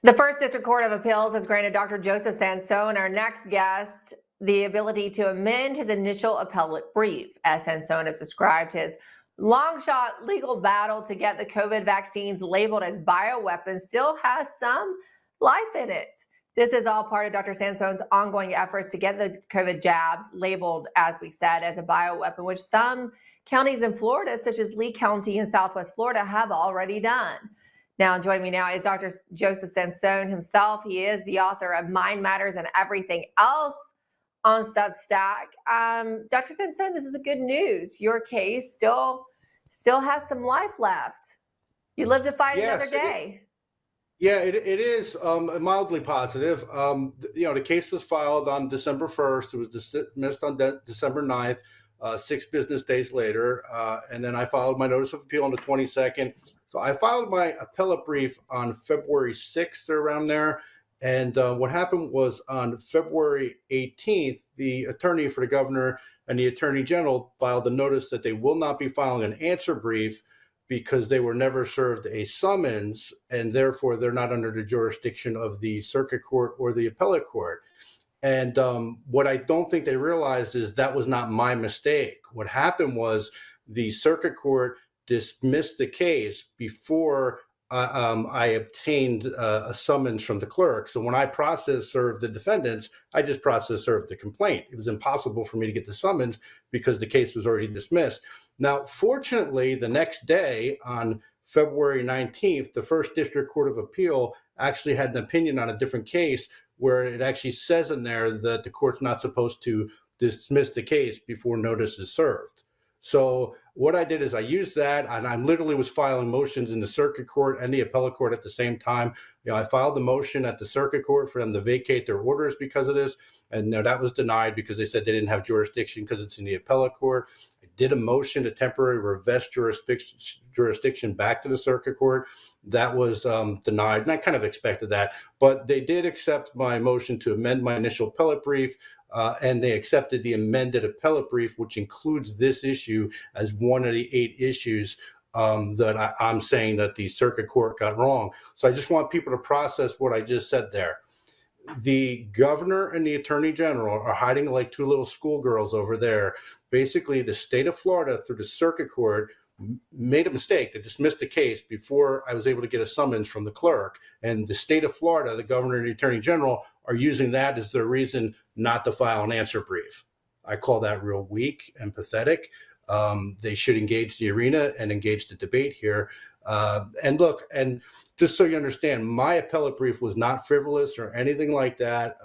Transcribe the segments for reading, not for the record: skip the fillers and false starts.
The First District Court of Appeals has granted Dr. Joseph Sansone, our next guest, the ability to amend his initial appellate brief. As Sansone has described his long shot legal battle to get the COVID vaccines labeled as bioweapons still has some life in it. This is all part of Dr. Sansone's ongoing efforts to get the COVID jabs labeled, as we said, as a bioweapon, which some counties in Florida, such as Lee County in Southwest Florida, have already done. Now, joining me now is Dr. Joseph Sansone himself. He is the author of Mind Matters and Everything Else on Substack. Dr. Sansone, this is a good news. Your case still has some life left. You live to fight another day. It is mildly positive. The case was filed on December 1st. It was dismissed on December 9th, 6 business days later. And then I filed my notice of appeal on the 22nd. So I filed my appellate brief on February 6th or around there. And what happened was on February 18th, the attorney for the governor and the attorney general filed a notice that they will not be filing an answer brief because they were never served a summons, and therefore they're not under the jurisdiction of the circuit court or the appellate court. And what I don't think they realized is that was not my mistake. What happened was the circuit court dismissed the case before I obtained a summons from the clerk. So when I served the defendants, I just served the complaint. It was impossible for me to get the summons because the case was already dismissed. Now, fortunately, the next day on February 19th, the First District Court of Appeal actually had an opinion on a different case where it actually says in there that the court's not supposed to dismiss the case before notice is served. So what I did is I used that, and I literally was filing motions in the circuit court and the appellate court at the same time. I filed the motion at the circuit court for them to vacate their orders because of this, and that was denied because they said they didn't have jurisdiction because it's in the appellate court. I did a motion to temporarily revest jurisdiction back to the circuit court. That was denied, and I kind of expected that. But they did accept my motion to amend my initial appellate brief. And they accepted the amended appellate brief, which includes this issue as one of the 8 issues that I'm saying that the circuit court got wrong. So I just want people to process what I just said there. The governor and the attorney general are hiding like 2 little schoolgirls over there. Basically, the state of Florida, through the circuit court, made a mistake to dismiss the case before I was able to get a summons from the clerk. And the state of Florida, the governor and the attorney general, are using that as their reason not to file an answer brief. I call that real weak and pathetic. They should engage the arena and engage the debate here. And look, and just so you understand, my appellate brief was not frivolous or anything like that.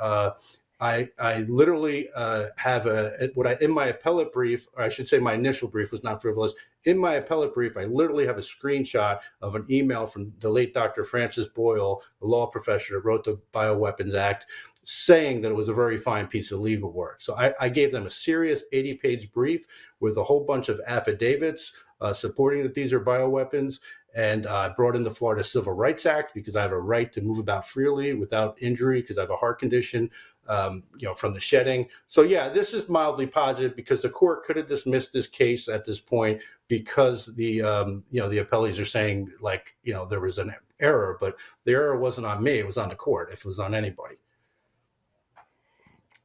I literally have in my appellate brief, or I should say my initial brief was not frivolous. In my appellate brief, I literally have a screenshot of an email from the late Dr. Francis Boyle, a law professor that wrote the Bioweapons Act, saying that it was a very fine piece of legal work. So I gave them a serious 80-page brief with a whole bunch of affidavits supporting that these are bioweapons. And I brought in the Florida Civil Rights Act because I have a right to move about freely without injury because I have a heart condition, from the shedding. So yeah, this is mildly positive because the court could have dismissed this case at this point because the appellees are saying there was an error, but the error wasn't on me; it was on the court. If it was on anybody.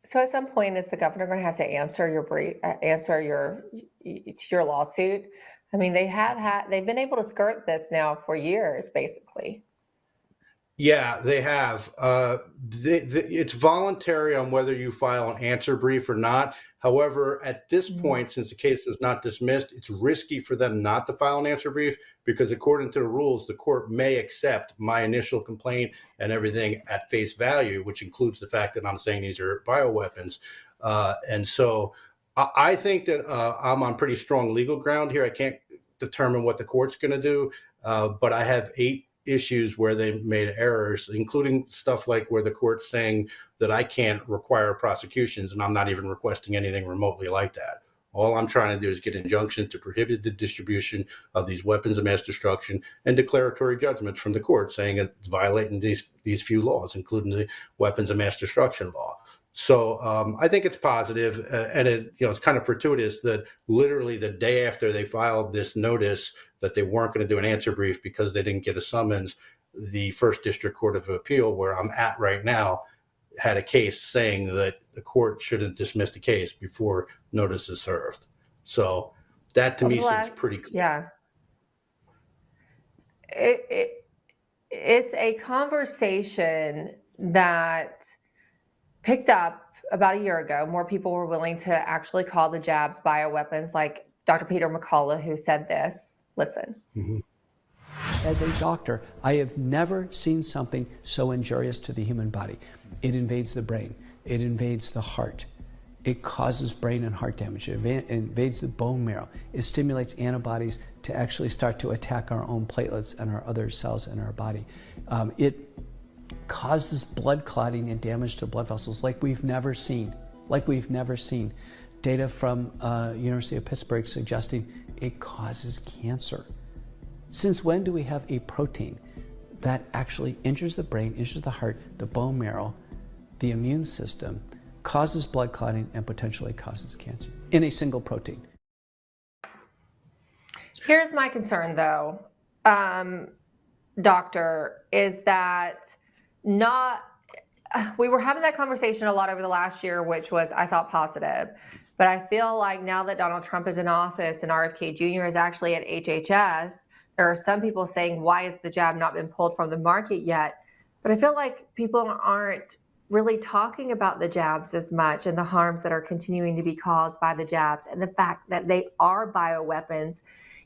So at some point, is the governor going to have to answer your lawsuit? I mean, they've been able to skirt this now for years, basically. Yeah, they have. It's voluntary on whether you file an answer brief or not. However, at this point, since the case was not dismissed, it's risky for them not to file an answer brief because according to the rules, the court may accept my initial complaint and everything at face value, which includes the fact that I'm saying these are bioweapons. And so I think that I'm on pretty strong legal ground here. I can't determine what the court's going to do, but I have 8 issues where they made errors, including stuff like where the court's saying that I can't require prosecutions, and I'm not even requesting anything remotely like that. All I'm trying to do is get injunctions to prohibit the distribution of these weapons of mass destruction and declaratory judgments from the court saying it's violating these few laws, including the weapons of mass destruction law. So I think it's positive, and it's kind of fortuitous that literally the day after they filed this notice that they weren't going to do an answer brief because they didn't get a summons, the First District Court of Appeal, where I'm at right now, had a case saying that the court shouldn't dismiss the case before notice is served. So that to me seems pretty clear. Yeah. It's a conversation that picked up about a year ago. More people were willing to actually call the jabs bioweapons, like Dr. Peter McCullough, who said this. Listen. Mm-hmm. As a doctor, I have never seen something so injurious to the human body. It invades the brain. It invades the heart. It causes brain and heart damage. It invades the bone marrow. It stimulates antibodies to actually start to attack our own platelets and our other cells in our body. It causes blood clotting and damage to blood vessels like we've never seen. Data from University of Pittsburgh suggesting it causes cancer. Since when do we have a protein that actually injures the brain, injures the heart, the bone marrow, the immune system, causes blood clotting, and potentially causes cancer in a single protein? Here's my concern, though, doctor, is that we were having that conversation a lot over the last year, which was, I thought, positive. But I feel like now that Donald Trump is in office and RFK Jr. is actually at HHS, there are some people saying, why has the jab not been pulled from the market yet? But I feel like people aren't really talking about the jabs as much and the harms that are continuing to be caused by the jabs and the fact that they are bioweapons,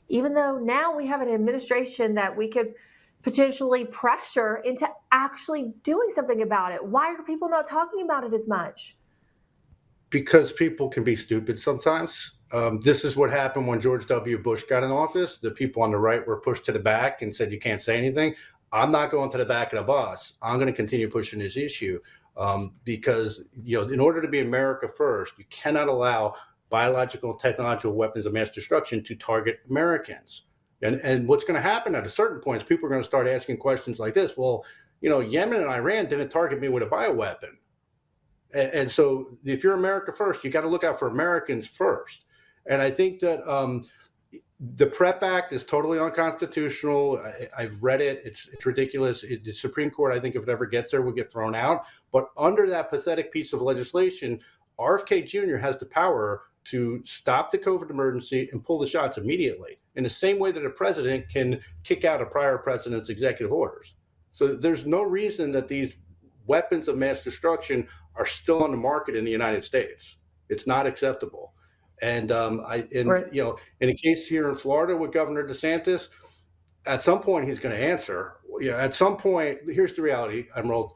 even though now we have an administration that we could potentially pressure into actually doing something about it. Why are people not talking about it as much? Because people can be stupid sometimes. This is what happened when George W. Bush got in office. The people on the right were pushed to the back and said, you can't say anything. I'm not going to the back of the bus. I'm going to continue pushing this issue because, in order to be America first, you cannot allow biological and technological weapons of mass destruction to target Americans. And what's going to happen at a certain point is people are going to start asking questions like this. Well, Yemen and Iran didn't target me with a bioweapon. And so if you're America first, you got to look out for Americans first. And I think that the PrEP Act is totally unconstitutional. I've read it. It's ridiculous. The Supreme Court, I think if it ever gets there, will get thrown out. But under that pathetic piece of legislation, RFK Jr. has the power to stop the COVID emergency and pull the shots immediately, in the same way that a president can kick out a prior president's executive orders. So there's no reason that these weapons of mass destruction are still on the market in the United States. It's not acceptable. And in a case here in Florida with Governor DeSantis, at some point he's going to answer. At some point, here's the reality, Emerald.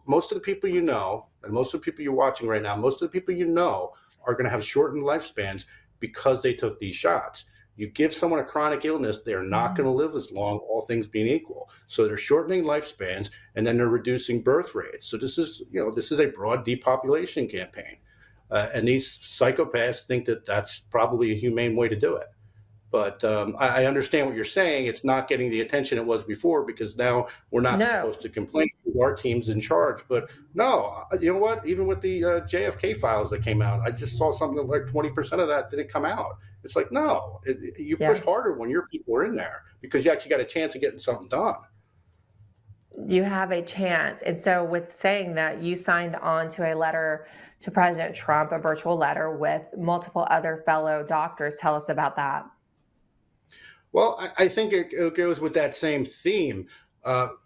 Most of the people you know, and most of the people you're watching right now, most of the people you know are going to have shortened lifespans because they took these shots. You give someone a chronic illness, they're not going to live as long, all things being equal. So they're shortening lifespans, and then they're reducing birth rates. So this is a broad depopulation campaign. And these psychopaths think that that's probably a humane way to do it. But I understand what you're saying. It's not getting the attention it was before because now we're not supposed to complain. Our team's in charge. But no, you know what? Even with the JFK files that came out, I just saw something like 20% of that didn't come out. It's like, no, you push harder when your people are in there because you actually got a chance of getting something done. You have a chance. And so with saying that, you signed on to a letter to President Trump, a virtual letter with multiple other fellow doctors. Tell us about that. Well, I think it goes with that same theme. The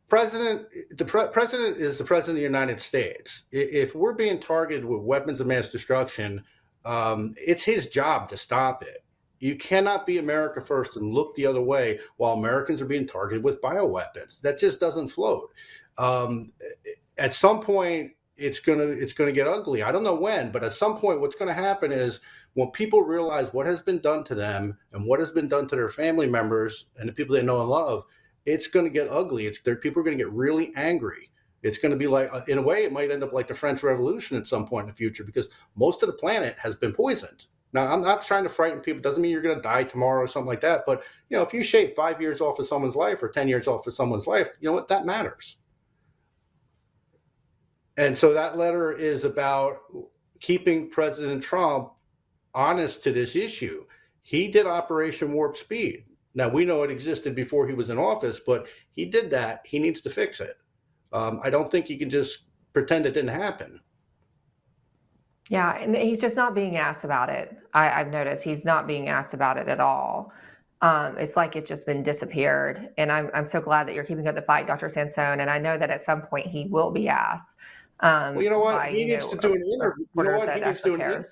president is the president of the United States. If we're being targeted with weapons of mass destruction, it's his job to stop it. You cannot be America first and look the other way while Americans are being targeted with bioweapons. That just doesn't float. At some point, it's gonna get ugly. I don't know when, but at some point, what's going to happen is when people realize what has been done to them and what has been done to their family members and the people they know and love, it's going to get ugly. People are going to get really angry. It's going to be like, in a way, it might end up like the French Revolution at some point in the future because most of the planet has been poisoned. Now, I'm not trying to frighten people. It doesn't mean you're going to die tomorrow or something like that. But, if you shave 5 years off of someone's life or 10 years off of someone's life, you know what? That matters. And so that letter is about keeping President Trump honest to this issue. He did Operation Warp Speed. Now, we know it existed before he was in office, but he did that. He needs to fix it. I don't think he can just pretend it didn't happen. Yeah, and he's just not being asked about it. I've noticed he's not being asked about it at all. It's like it's just been disappeared. And I'm so glad that you're keeping up the fight, Dr. Sansone. And I know that at some point he will be asked. Well, you know what? By, He needs to do an interview. You know what? He needs to do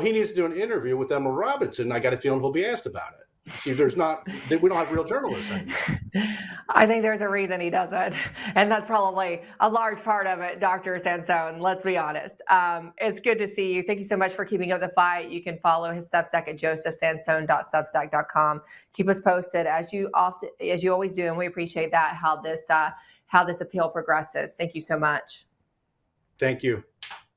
he needs to do an interview with Emma Robinson. I got a feeling he'll be asked about it. See, we don't have real journalists anymore. I think there's a reason he doesn't. And that's probably a large part of it, Dr. Sansone, let's be honest. It's good to see you. Thank you so much for keeping up the fight. You can follow his Substack at josephsansone.substack.com. Keep us posted as you always do, and we appreciate that, how this appeal progresses. Thank you so much. Thank you.